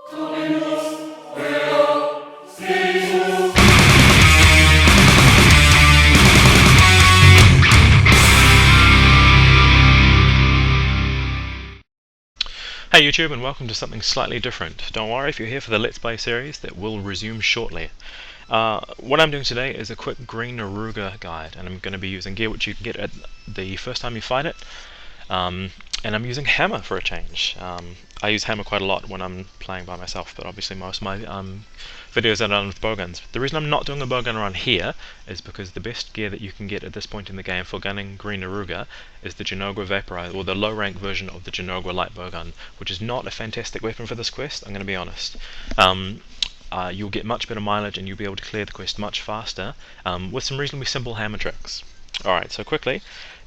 Hey YouTube, and welcome to something slightly different. Don't worry if you're here for the Let's Play series that will resume shortly. What I'm doing today is a quick Green Naruga guide, and I'm going to be using gear which you can get at the first time you fight it. And I'm using hammer for a change. I use hammer quite a lot when I'm playing by myself, but obviously most of my videos are done with bowguns. The reason I'm not doing a bowgun run here is because the best gear that you can get at this point in the game for gunning Green Naruga is the Jinogwa Vaporizer, or the low rank version of the Jinogwa light bowgun, which is not a fantastic weapon for this quest, I'm going to be honest. You'll get much better mileage and you'll be able to clear the quest much faster with some reasonably simple hammer tricks. Alright, so quickly,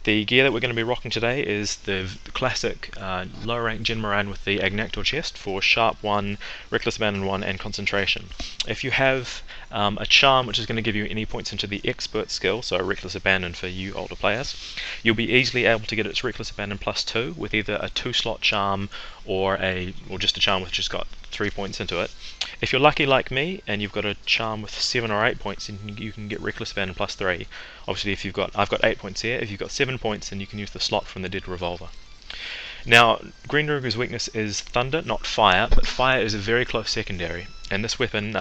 the gear that we're going to be rocking today is the classic low rank Jin Moran with the Agnactor chest for Sharp 1, Reckless Abandon 1 and Concentration. If you have a charm which is going to give you any points into the Expert skill, so Reckless Abandon for you older players, you'll be easily able to get its Reckless Abandon plus 2 with either a 2-slot charm or just a charm which has got 3 points into it. If you're lucky like me and you've got a charm with 7 or 8 points, then you can get Reckless Abandon plus 3. Obviously, I've got 8 points here. If you've got 7 points, then you can use the slot from the Dead Revolver. Now, Green Naruga's weakness is thunder, not fire, but fire is a very close secondary, and this weapon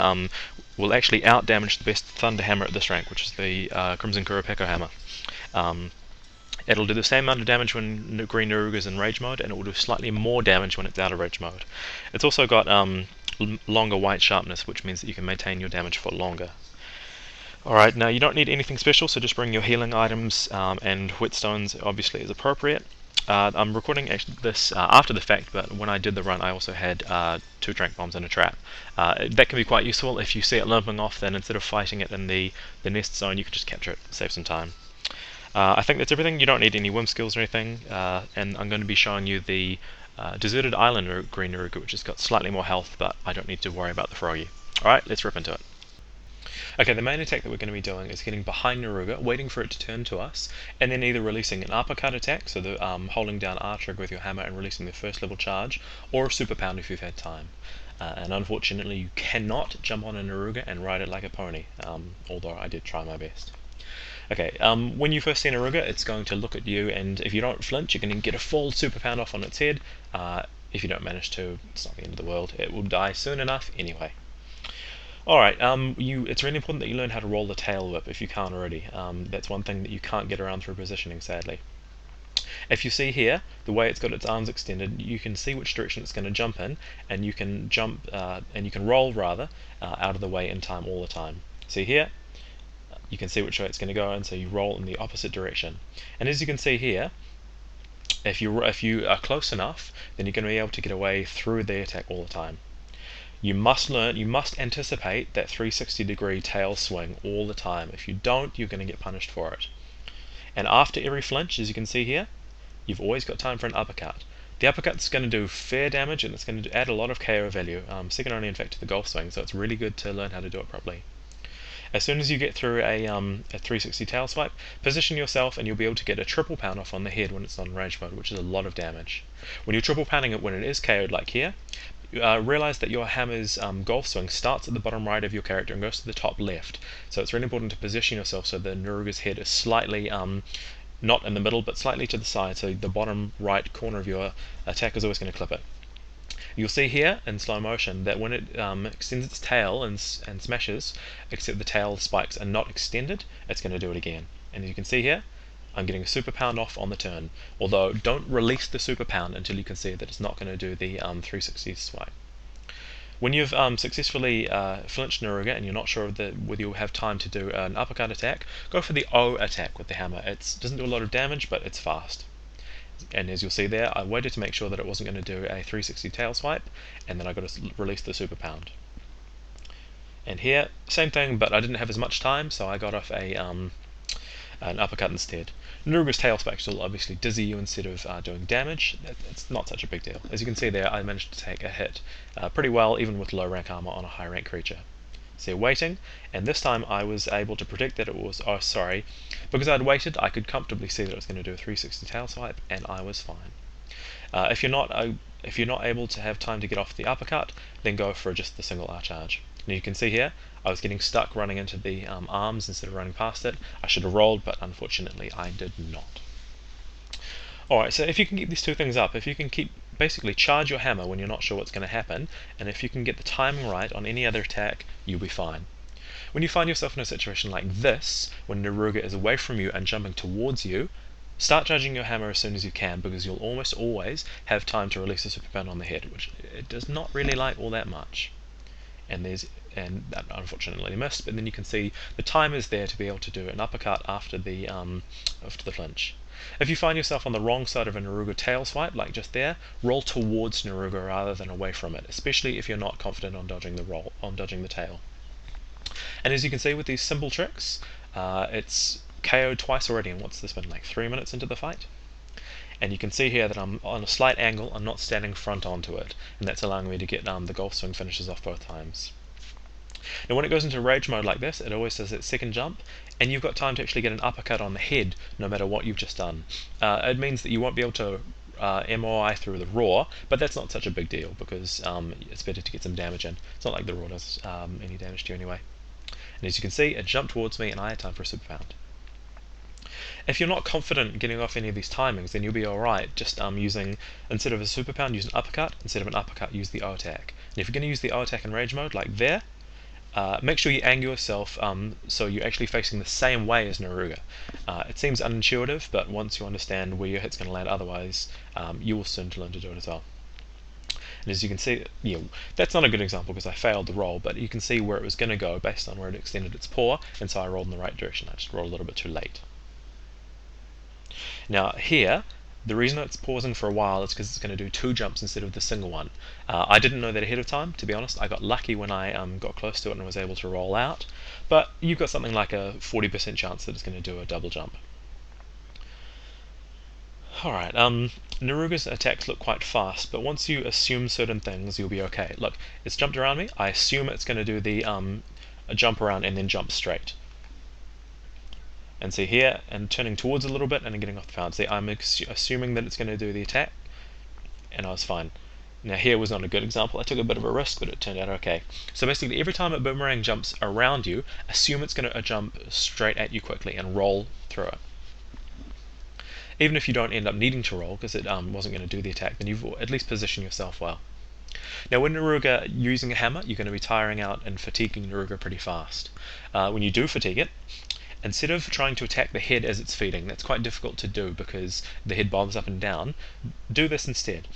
will actually out-damage the best thunder hammer at this rank, which is the Crimson Kurapeko hammer. It'll do the same amount of damage when Green Naruga's in rage mode, and it will do slightly more damage when it's out of rage mode. It's also got longer white sharpness, which means that you can maintain your damage for longer. Alright, now you don't need anything special, so just bring your healing items and whetstones obviously as appropriate. I'm recording this after the fact, but when I did the run I also had 2 trank bombs and a trap. That can be quite useful. If you see it limping off, then instead of fighting it in the nest zone, you can just capture it, save some time. I think that's everything. You don't need any whim skills or anything, and I'm going to be showing you the Deserted Island Green Naruga, which has got slightly more health, but I don't need to worry about the froggy. Alright, let's rip into it. Okay, the main attack that we're going to be doing is getting behind Naruga, waiting for it to turn to us, and then either releasing an uppercut attack, so the holding down R trigger with your hammer and releasing the first level charge, or a super pound if you've had time. And unfortunately you cannot jump on a Naruga and ride it like a pony, although I did try my best. Okay, when you first see Naruga, it's going to look at you, and if you don't flinch, you can get a full super pound off on its head. If you don't manage to, it's not the end of the world. It will die soon enough anyway. Alright, it's really important that you learn how to roll the tail whip if you can't already. That's one thing that you can't get around through positioning, sadly. If you see here, the way it's got its arms extended, you can see which direction it's going to jump in, and you can roll rather, out of the way in time all the time. See here? You can see which way it's going to go, and so you roll in the opposite direction. And as you can see here, if you are close enough, then you're going to be able to get away through the attack all the time. You must anticipate that 360-degree tail swing all the time. If you don't, you're going to get punished for it. And after every flinch, as you can see here, you've always got time for an uppercut. The uppercut's going to do fair damage, and it's going to add a lot of KO value, second only in fact to the golf swing, so it's really good to learn how to do it properly. As soon as you get through a 360 tail swipe, position yourself and you'll be able to get a triple pound off on the head when it's not in rage mode, which is a lot of damage. When you're triple pounding it when it is KO'd like here, realize that your hammer's golf swing starts at the bottom right of your character and goes to the top left. So it's really important to position yourself so the Naruga's head is slightly, not in the middle, but slightly to the side, so the bottom right corner of your attack is always going to clip it. You'll see here in slow motion that when it extends its tail and smashes, except the tail spikes are not extended, it's going to do it again. And as you can see here, I'm getting a super pound off on the turn, although don't release the super pound until you can see that it's not going to do the 360 swipe. When you've successfully flinched Naruga and you're not sure whether you'll have time to do an uppercut attack, go for the O attack with the hammer. It doesn't do a lot of damage, but it's fast. And as you'll see there, I waited to make sure that it wasn't going to do a 360 tail swipe, and then I got to release the super pound. And here, same thing, but I didn't have as much time, so I got off an uppercut instead. Naruga's tail spikes will obviously dizzy you instead of doing damage. It's not such a big deal. As you can see there, I managed to take a hit pretty well, even with low rank armor on a high rank creature. So waiting, and this time I was able to predict that it was, because I'd waited, I could comfortably see that it was going to do a 360 tail swipe, and I was fine. If you're not able to have time to get off the uppercut, then go for just the single R charge. Now you can see here, I was getting stuck running into the arms instead of running past it. I should have rolled, but unfortunately I did not. Alright, so if you can keep these two things up, if you can basically charge your hammer when you're not sure what's going to happen, and if you can get the timing right on any other attack, you'll be fine. When you find yourself in a situation like this, when Naruga is away from you and jumping towards you, start charging your hammer as soon as you can, because you'll almost always have time to release a super pound on the head, which it does not really like all that much. And that unfortunately missed, but then you can see the time is there to be able to do an uppercut after the flinch. If you find yourself on the wrong side of a Naruga tail swipe, like just there, roll towards Naruga rather than away from it, especially if you're not confident on dodging the tail. And as you can see with these simple tricks, it's KO'd twice already, and what's this been, like 3 minutes into the fight? And you can see here that I'm on a slight angle, I'm not standing front onto it, and that's allowing me to get the golf swing finishes off both times. Now when it goes into rage mode like this, it always does its second jump, and you've got time to actually get an uppercut on the head no matter what you've just done. It means that you won't be able to MOI through the raw, but that's not such a big deal because it's better to get some damage in. It's not like the raw does any damage to you anyway. And as you can see, it jumped towards me and I had time for a super pound. If you're not confident getting off any of these timings, then you'll be alright just using, instead of a super pound, use an uppercut, instead of an uppercut, use the O attack. And if you're going to use the O attack in rage mode, like there, make sure you angle yourself so you're actually facing the same way as Naruga. It seems unintuitive, but once you understand where your hit's going to land otherwise, you will soon learn to do it as well. And as you can see, yeah, that's not a good example because I failed the roll, but you can see where it was going to go based on where it extended its paw, and so I rolled in the right direction. I just rolled a little bit too late. Now here, the reason it's pausing for a while is because it's going to do 2 jumps instead of the single one. I didn't know that ahead of time, to be honest. I got lucky when I got close to it and was able to roll out, but you've got something like a 40% chance that it's going to do a double jump. Alright, Naruga's attacks look quite fast, but once you assume certain things, you'll be okay. Look, it's jumped around me, I assume it's going to do the a jump around and then jump straight. And see here, and turning towards a little bit and then getting off the pound. See, I'm assuming that it's going to do the attack, and I was fine. Now here was not a good example. I took a bit of a risk, but it turned out okay. So basically, every time a boomerang jumps around you, assume it's going to jump straight at you quickly and roll through it. Even if you don't end up needing to roll, because it wasn't going to do the attack, then you've at least positioned yourself well. Now when Naruga using a hammer, you're going to be tiring out and fatiguing Naruga pretty fast. When you do fatigue it, instead of trying to attack the head as it's feeding, that's quite difficult to do because the head bobs up and down, do this instead.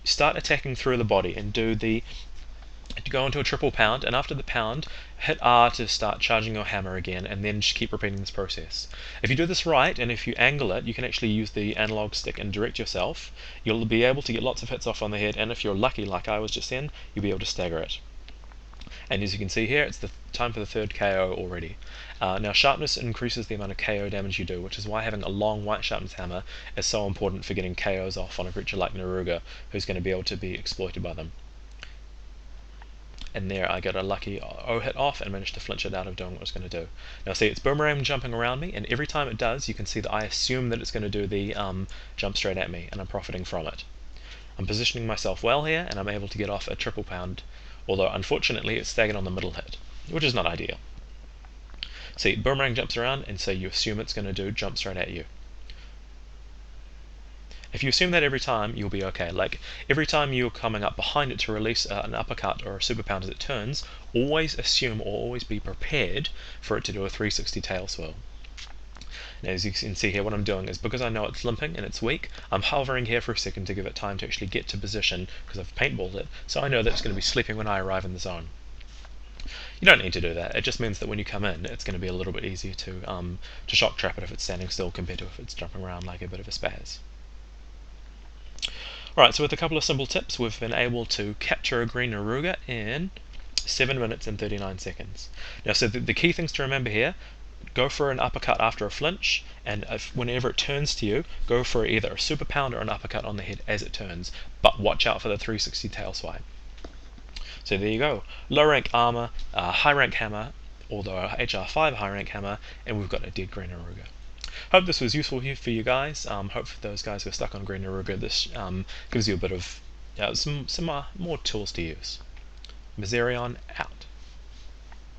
Start attacking through the body and go into a triple pound, and after the pound, hit R to start charging your hammer again, and then just keep repeating this process. If you do this right, and if you angle it, you can actually use the analog stick and direct yourself. You'll be able to get lots of hits off on the head, and if you're lucky like I was just then, you'll be able to stagger it. And as you can see here, it's the time for the 3rd KO already. Now sharpness increases the amount of KO damage you do, which is why having a long white sharpness hammer is so important for getting KOs off on a creature like Naruga, who's going to be able to be exploited by them. And there I got a lucky O hit off and managed to flinch it out of doing what it was going to do. Now see, it's boomerang jumping around me, and every time it does, you can see that I assume that it's going to do the jump straight at me, and I'm profiting from it. I'm positioning myself well here, and I'm able to get off a triple pound, although unfortunately it's staggered on the middle hit, which is not ideal. See, boomerang jumps around, and so you assume it's going to do jump straight at you. If you assume that every time, you'll be okay. Like, every time you're coming up behind it to release an uppercut or a super pound as it turns, always assume or always be prepared for it to do a 360 tail swirl. Now as you can see here, what I'm doing is, because I know it's limping and it's weak, I'm hovering here for a second to give it time to actually get to position, because I've paintballed it, so I know that it's going to be sleeping when I arrive in the zone. You don't need to do that, it just means that when you come in, it's going to be a little bit easier to shock trap it if it's standing still compared to if it's jumping around like a bit of a spaz. Alright, so with a couple of simple tips, we've been able to capture a Green Naruga in 7 minutes and 39 seconds. Now, so the key things to remember here, go for an uppercut after a flinch, and whenever it turns to you, go for either a super pound or an uppercut on the head as it turns, but watch out for the 360 tail swipe. So there you go, low rank armor, high rank hammer, although HR5 high rank hammer, and we've got a dead Green Naruga. hope this was useful here for you guys. Hope for those guys who are stuck on Green Naruga, this gives you a bit of some more tools to use. Miserion out.